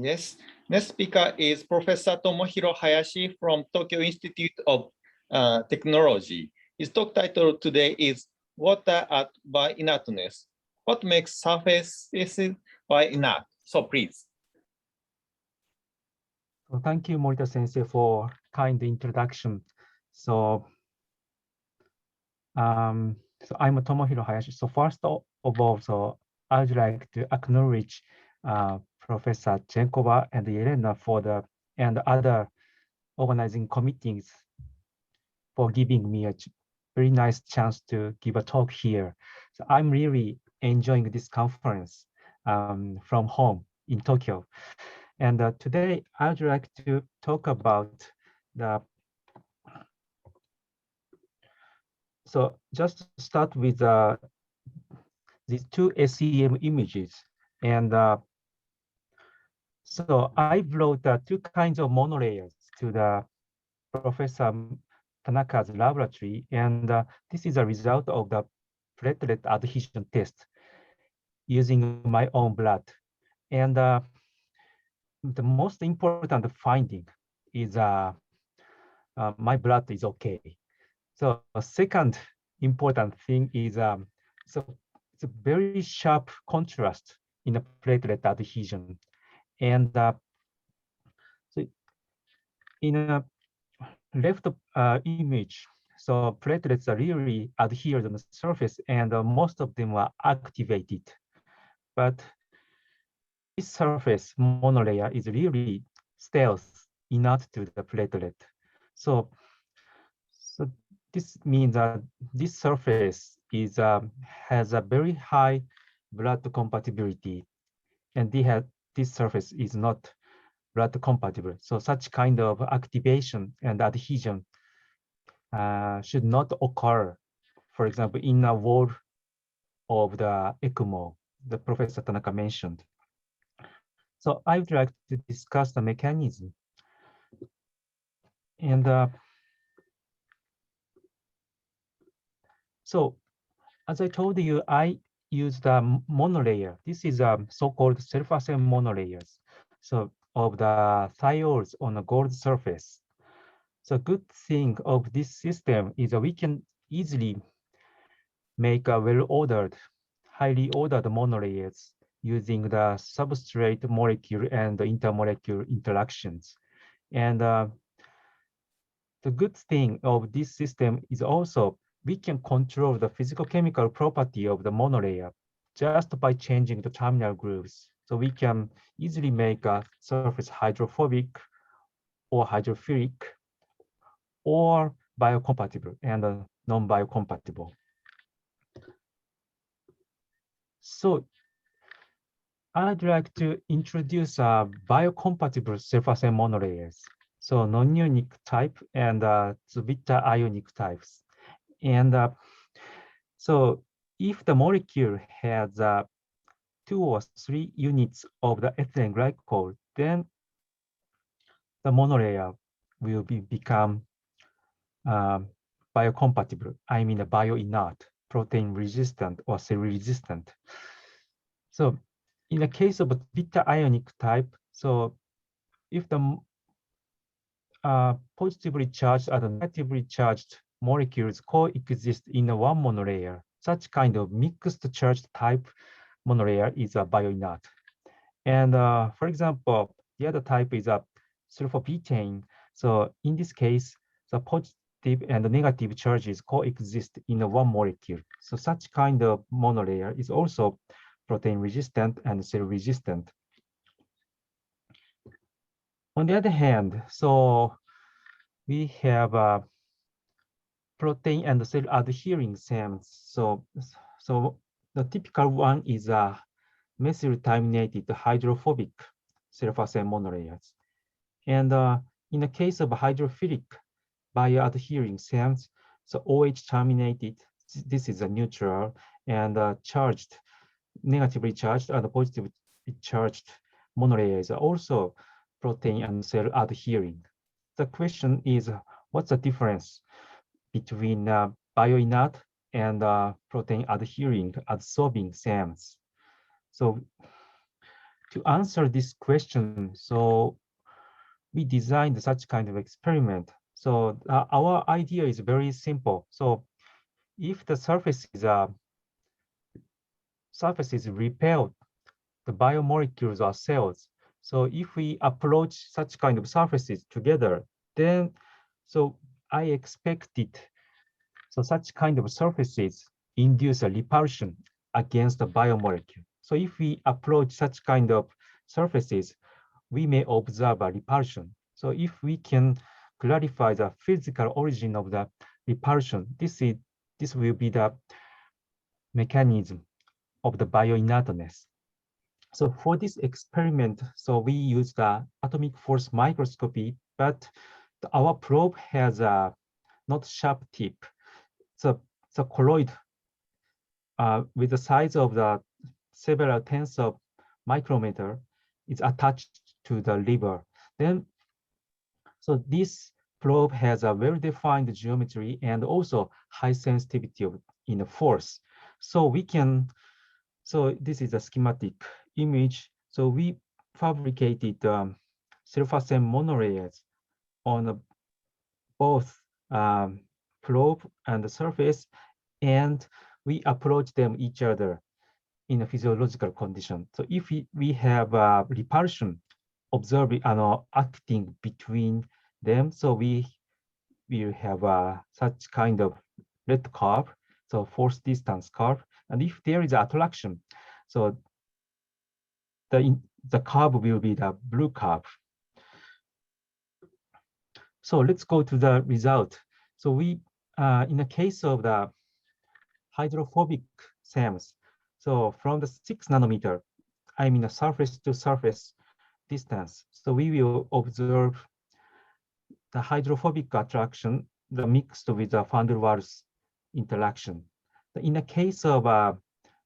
Yes. Next speaker is Professor Tomohiro Hayashi from Tokyo Institute of Technology. His talk title today is Water at Bioinertness. What makes surfaces bioinert? So please. So thank you, Morita Sensei, for kind introduction. So I'm Tomohiro Hayashi. So first of all, so I would like to acknowledge Professor Chenkova and Elena and other organizing committees for giving me a very nice chance to give a talk here. So I'm really enjoying this conference from home in Tokyo. And today I would like to talk about so just to start with these two SEM images. And so I brought two kinds of monolayers to the Professor Tanaka's laboratory. And this is a result of the platelet adhesion test using my own blood. And the most important finding is my blood is okay. So a second important thing is so it's a very sharp contrast in the platelet adhesion. And so in a left image, so platelets are really adhered on the surface and most of them are activated. But this surface monolayer is really stealth, inert to the platelet. So this means that this surface is has a very high blood compatibility, and this surface is not blood compatible. So such kind of activation and adhesion should not occur, for example, in a wall of the ECMO, the Professor Tanaka mentioned. So I would like to discuss the mechanism. And so as I told you, I used a monolayer. This is a so-called self-assembly monolayers. So of the thiols on a gold surface. So good thing of this system is that we can easily make a well-ordered, highly ordered monolayers using the substrate molecule and the intermolecular interactions. And the good thing of this system is also we can control the physical chemical property of the monolayer just by changing the terminal grooves. So we can easily make a surface hydrophobic or hydrophilic or biocompatible and non-biocompatible. So I'd like to introduce biocompatible self-assembly monolayers. So non-ionic type and beta ionic types. And so if the molecule has 2 or 3 units of the ethylene glycol, then the monolayer will become biocompatible. I mean, a bioinert, protein resistant or cell resistant. So in the case of a beta ionic type, so if the positively charged and negatively charged molecules coexist in a one monolayer, such kind of mixed charged type monolayer is a bioinert. And for example, the other type is a sulfobutane. So in this case, the positive and the negative charges coexist in a one molecule. So such kind of monolayer is also protein resistant and cell resistant. On the other hand, so we have protein and cell adhering SAMs. So the typical one is a methyl terminated hydrophobic self-assembly monolayers. And in the case of hydrophilic bioadhering SAMs, so OH terminated, this is a neutral, and charged, negatively charged and positively charged monolayers are also protein and cell adhering. The question is, what's the difference between bioinert and protein adhering, adsorbing SAMs? So to answer this question, so we designed such kind of experiment. So our idea is very simple. So if the surface is repelled, the biomolecules are cells. So if we approach such kind of surfaces together, then so I expected so such kind of surfaces induce a repulsion against the biomolecule. So if we approach such kind of surfaces, we may observe a repulsion. So if we can clarify the physical origin of the repulsion, this will be the mechanism of the bioinertness. So for this experiment, so we use the atomic force microscopy, but our probe has a not sharp tip. The colloid with the size of the several tens of micrometer is attached to the liver. Then, so this probe has a well-defined geometry and also high sensitivity in the force. So we can, so this is a schematic image. So we fabricated sulfacem monolayers on both probe and the surface, and we approach them each other in a physiological condition. So if we have repulsion observing acting between them, so we will have such kind of red curve, so force distance curve. And if there is attraction, so the curve will be the blue curve. So let's go to the result. So we, in the case of the hydrophobic SAMs, so from the 6 nanometer, I mean the surface to surface distance. So we will observe the hydrophobic attraction, the mixed with the van der Waals interaction. In the case of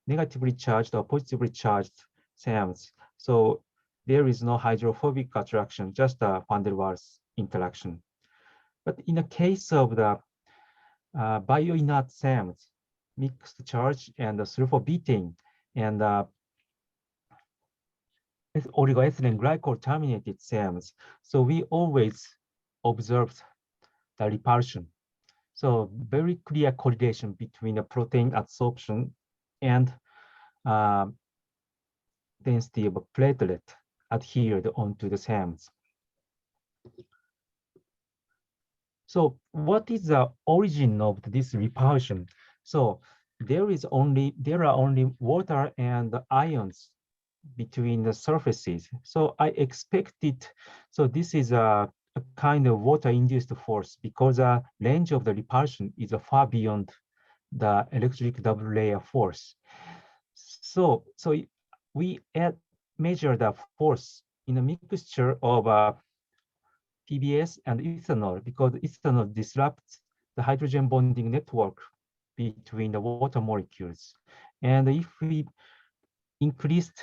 negatively charged or positively charged SAMs, so there is no hydrophobic attraction, just a van der Waals interaction. But in the case of the bioinert SAMs, mixed charge and the sulfobutane and oligoethylene glycol terminated SAMs, so we always observed the repulsion. So very clear correlation between the protein absorption and density of a platelet adhered onto the SAMs. So what is the origin of this repulsion? So there are only water and ions between the surfaces. So I expected, so this is a kind of water-induced force because the range of the repulsion is far beyond the electric double layer force. So we measure the force in a mixture of PBS and ethanol because ethanol disrupts the hydrogen bonding network between the water molecules. And if we increased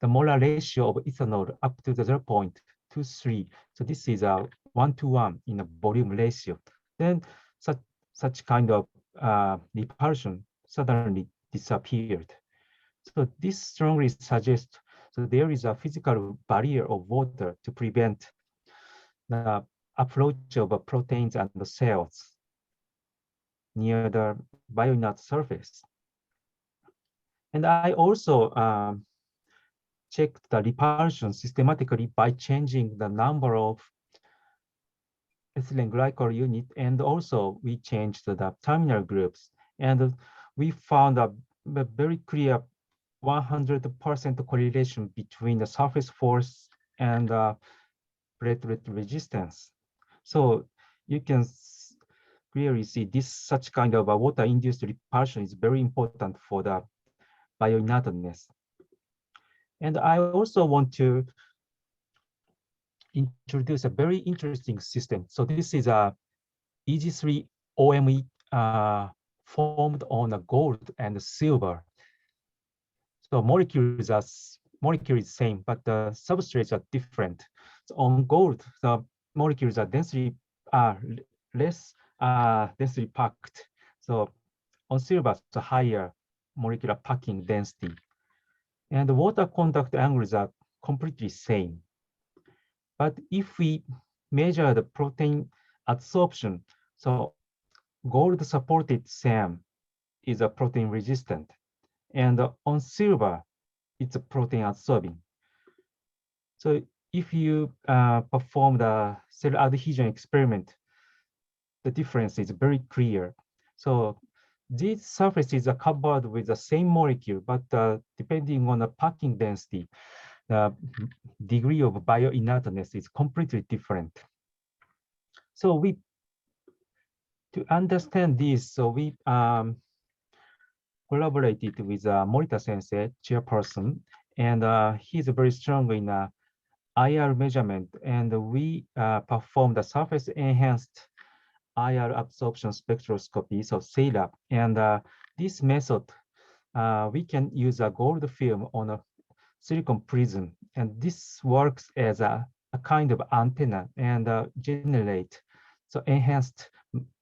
the molar ratio of ethanol up to the 0.23, so this is a 1-to-1 in a volume ratio, then such kind of repulsion suddenly disappeared. So this strongly suggests so there is a physical barrier of water to prevent the approach of proteins and the cells near the bioinert surface. And I also checked the repulsion systematically by changing the number of ethylene glycol unit, and also we changed the terminal groups, and we found a very clear 100% correlation between the surface force and platelet resistance. So you can clearly see this such kind of a water-induced repulsion is very important for the bioinertness. And I also want to introduce a very interesting system. So this is a EG3 OME formed on a gold and silver. So molecule is same, but the substrates are different. So on gold, the molecules are less densely packed. So on silver, it's a higher molecular packing density. and the water contact angles are completely same. But if we measure the protein adsorption, so gold supported SAM is a protein resistant, and on silver, it's a protein adsorbing. So if you perform the cell adhesion experiment, the difference is very clear. So these surfaces are covered with the same molecule, but depending on the packing density, the degree of bioinertness is completely different. So to understand this, so we collaborated with Morita sensei, chairperson, and he's very strong in IR measurement, and we performed the surface enhanced IR absorption spectroscopy, so SEILA. And this method, we can use a gold film on a silicon prism, and this works as a kind of antenna and generate so enhanced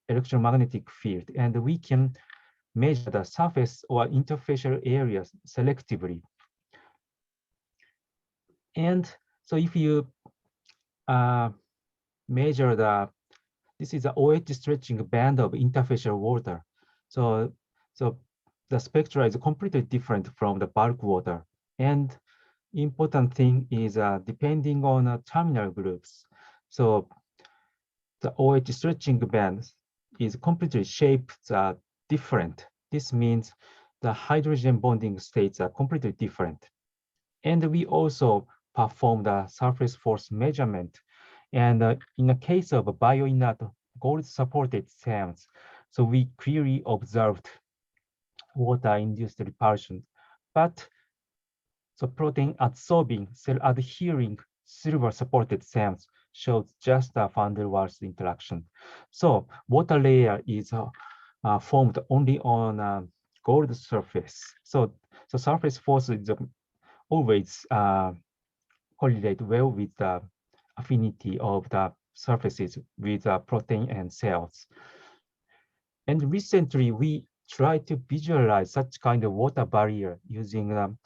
electromagnetic field, and we can measure the surface or interfacial areas selectively. And so if you measure this is a OH stretching band of interfacial water. So the spectra is completely different from the bulk water. And important thing is depending on terminal groups. So the OH stretching band is completely shaped different. This means the hydrogen bonding states are completely different. And we also perform the surface force measurement. And in the case of bioinert gold-supported SAMs, so we clearly observed water-induced repulsion. But so protein adsorbing, cell adhering silver-supported SAMs shows just a van der Waals interaction. So water layer is formed only on gold surface. So surface force is always correlate well with the affinity of the surfaces with protein and cells. And recently, we tried to visualize such kind of water barrier using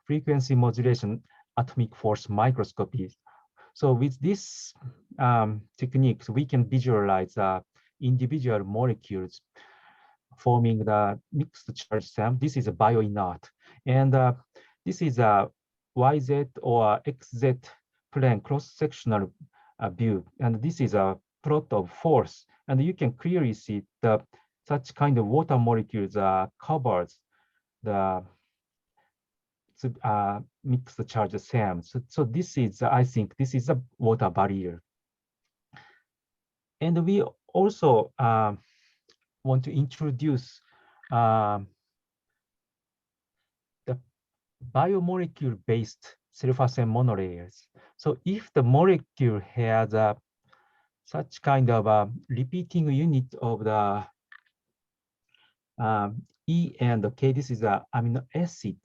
frequency modulation atomic force microscopy. So with this techniques, we can visualize individual molecules forming the mixed charge SAM. This is a bioinert. And this is a YZ or XZ plane cross-sectional view. And this is a plot of force. And you can clearly see the such kind of water molecules covers the mixed charge SAM. So this is, I think, this is a water barrier. And we also want to introduce the biomolecule-based surface and monolayers. So if the molecule has such kind of a repeating unit of the E and K, this is an amino acid,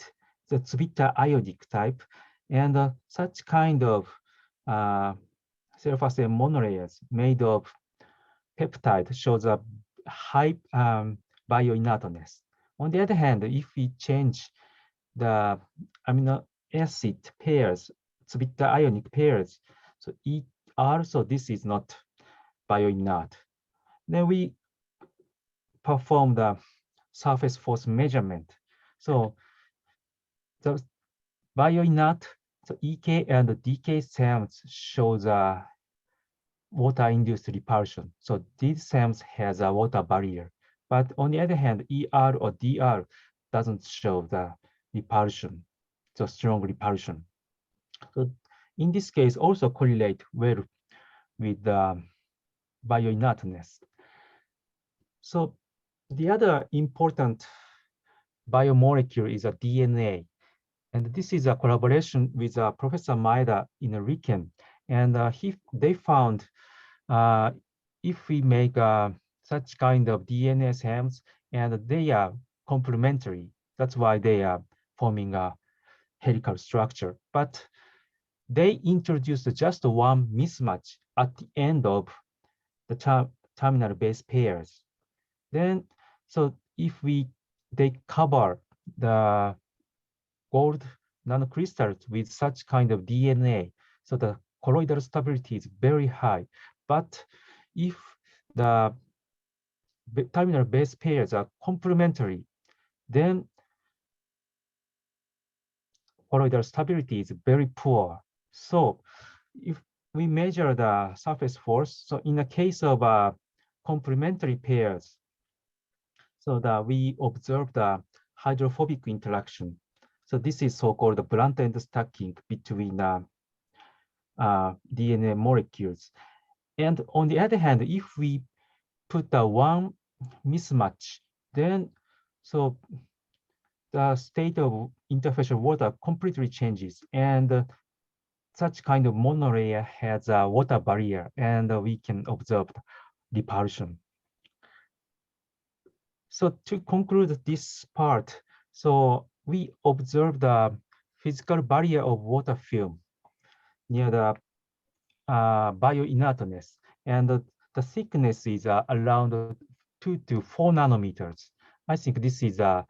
the beta iodic type, and such kind of surface and monolayers made of peptide shows a high bioinertness. On the other hand, if we change the amino acid pairs, beta ionic pairs, so ER, so this is not bioinert. Then we perform the surface force measurement. So the bioinert, so EK and DK SAMs shows a water-induced repulsion. So these SAMs has a water barrier. But on the other hand, ER or DR doesn't show the repulsion, so strong repulsion. So in this case, also correlate well with the bioinertness. So the other important biomolecule is a DNA. And this is a collaboration with Professor Maeda in Riken. And they found if we make such kind of DNA SAMs, and they are complementary, that's why they are forming a helical structure. But they introduced just one mismatch at the end of the terminal base pairs. Then, so if they cover the gold nanocrystals with such kind of DNA. So the colloidal stability is very high. But if the terminal base pairs are complementary, then colloidal stability is very poor. So if we measure the surface force, so in the case of complementary pairs, so that we observe the hydrophobic interaction. So this is so-called blunt end stacking between DNA molecules. And on the other hand, if we put the one mismatch, then so the state of interfacial water completely changes, and such kind of monolayer has a water barrier, and we can observe repulsion. So to conclude this part, so we observe the physical barrier of water film near the bioinertness, and the thickness is around 2 to 4 nanometers. I think this is a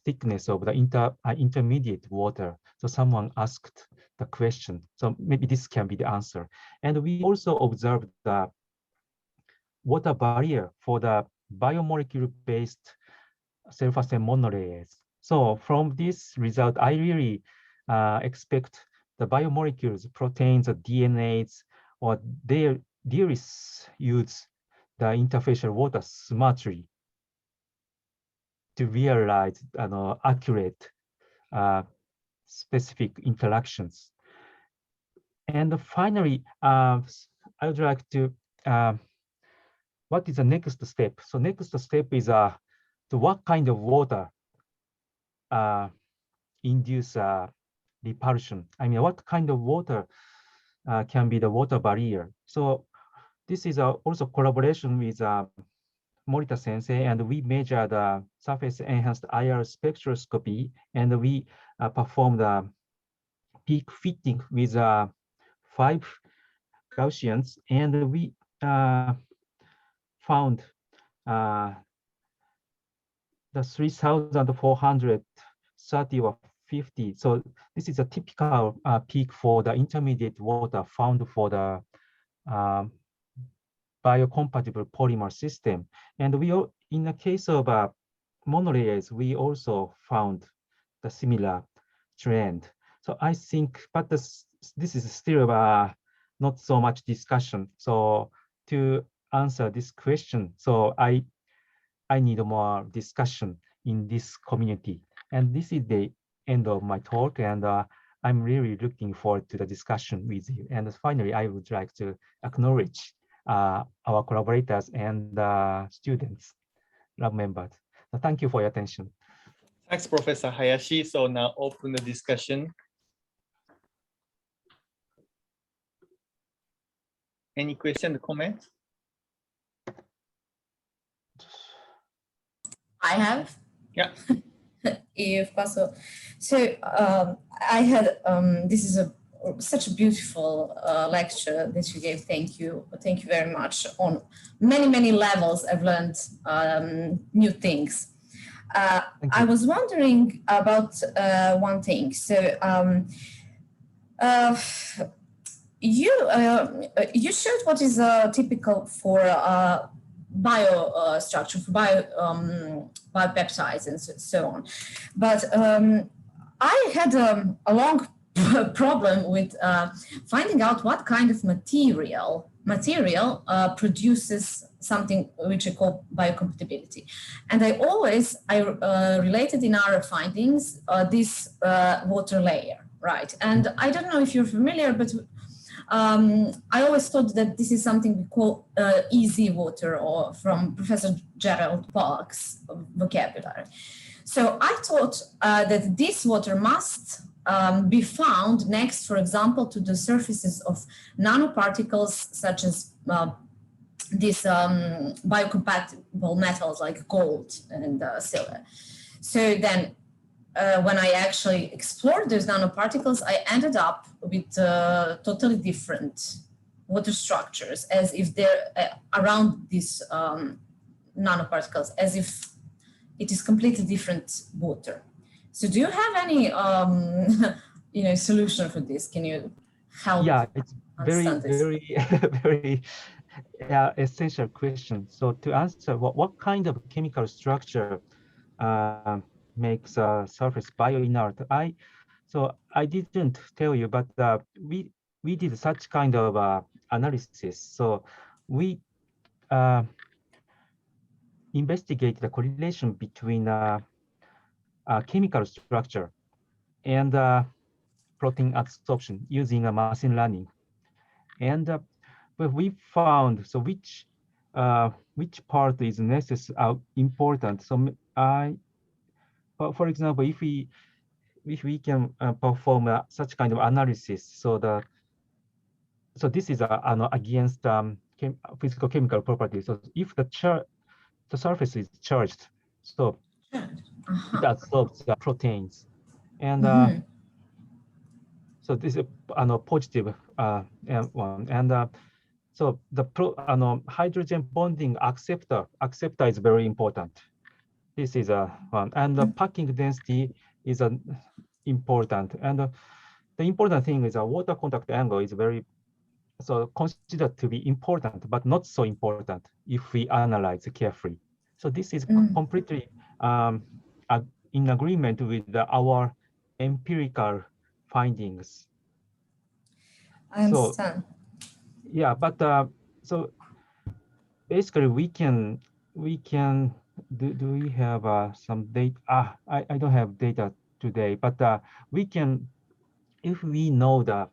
thickness of the intermediate water. So someone asked the question. So maybe this can be the answer. And we also observed the water barrier for the biomolecule-based surface and monolayers. So from this result, I really expect the biomolecules, proteins, or DNAs, or their use the interfacial water smartly to realize accurate specific interactions. And finally, I would like to, what is the next step? So next step is to what kind of water induce repulsion? I mean, what kind of water can be the water barrier? So this is also collaboration with Morita sensei, and we measure the surface enhanced IR spectroscopy, and we perform the peak fitting with 5 Gaussians, and we found the 3,430 or 50. So this is a typical peak for the intermediate water found for the biocompatible polymer system. And we, in the case of monolayers, we also found the similar trend. So I think, but this is still not so much discussion. So to answer this question, so I need more discussion in this community. And this is the end of my talk, and I'm really looking forward to the discussion with you. And finally, I would like to acknowledge our collaborators and students, lab members. So thank you for your attention. Thanks, Professor Hayashi. So now open the discussion. Any question or comment? I have. Yeah. If possible. So I had, this is such a beautiful lecture that you gave. Thank you very much. On many levels, I've learned new things. I was wondering about one thing. So you showed what is typical for structure, for biopeptides and so on. But I had a long problem with finding out what kind of material produces something which I call biocompatibility. And I related in our findings this water layer, right? And I don't know if you're familiar, but I always thought that this is something we call easy water, or from Professor Gerald Pollack's vocabulary. So I thought that this water must be found next, for example, to the surfaces of nanoparticles such as these biocompatible metals like gold and silver. So then when I actually explored those nanoparticles, I ended up with totally different water structures, as if they're around these nanoparticles, as if it is completely different water. So do you have any solution for this? Can you help? Yeah, it's very, understand this? very, very essential question. So to answer, what kind of chemical structure makes a surface bioinert? I didn't tell you, but we did such kind of analysis. So we investigate the correlation between chemical structure and protein adsorption using a machine learning. And but we found which part is necessary important. So for example, if we can perform such kind of analysis, so this is against physical chemical properties. So if the surface is charged, so it absorbs proteins, and so this is a positive one. And so the hydrogen bonding acceptor is very important. This is one, and the packing density is important. And the important thing is a water contact angle is very considered to be important, but not so important if we analyze carefully. So this is completely in agreement with our empirical findings. I understand. So, yeah, but so basically we can do we have some data? I don't have data today, but we can, if we know the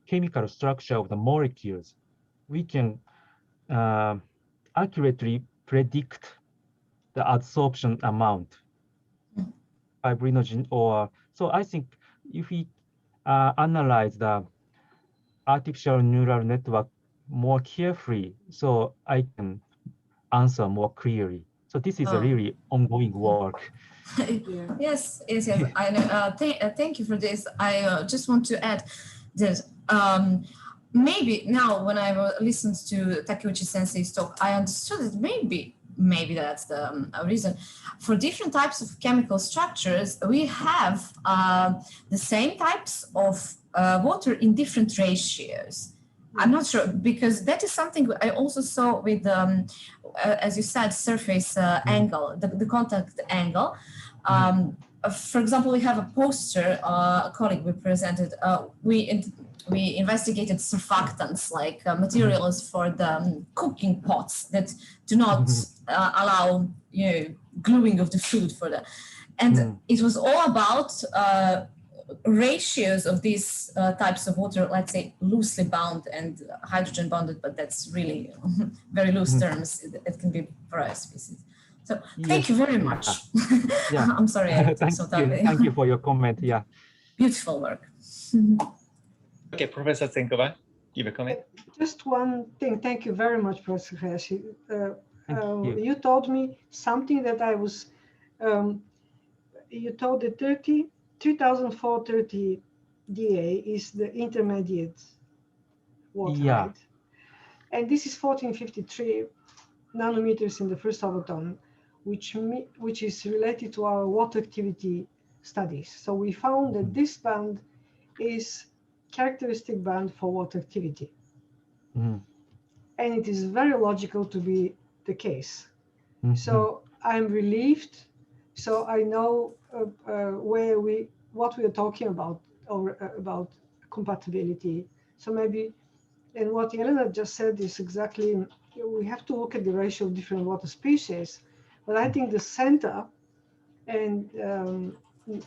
chemical structure of the molecules, we can accurately predict the adsorption amount fibrinogen. Or so I think if we analyze the artificial neural network more carefully, so I can answer more clearly. So this is a really ongoing work. Yes. I know. Thank you for this. I just want to add that maybe now when I listened to Takeuchi Sensei's talk, I understood that maybe that's the reason. For different types of chemical structures, we have the same types of water in different ratios. I'm not sure, because that is something I also saw with, as you said, surface angle, the contact angle. For example, we have a poster, a colleague we presented. We investigated surfactants, like materials for the cooking pots that do not allow gluing of the food for the, and it was all about ratios of these types of water, let's say loosely bound and hydrogen bonded, but that's really very loose terms. It can be various species. So thank you very much. Yeah. I'm sorry. Thank you for your comment. Yeah. Beautiful work. Okay, Professor Senkova, give a comment. Just one thing. Thank you very much, Professor Hayashi. You told me something that I was, you told that 3430 DA is the intermediate water, right? And this is 1453 nanometers in the first overtone, which is related to our water activity studies. So we found that this band is characteristic band for water activity. And it is very logical to be the case. So I'm relieved. So I know what we are talking about, or about compatibility. So maybe, and what Elena just said is exactly, we have to look at the ratio of different water species, but I think the center, and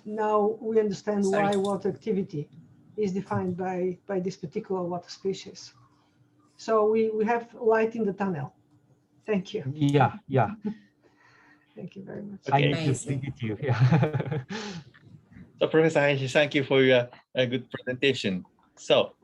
now we understand why water activity is defined by this particular water species. So we have light in the tunnel. Thank you. Yeah. Thank you very much. Okay. I need to speak with you. So Professor Hayashi, thank you for your good presentation. So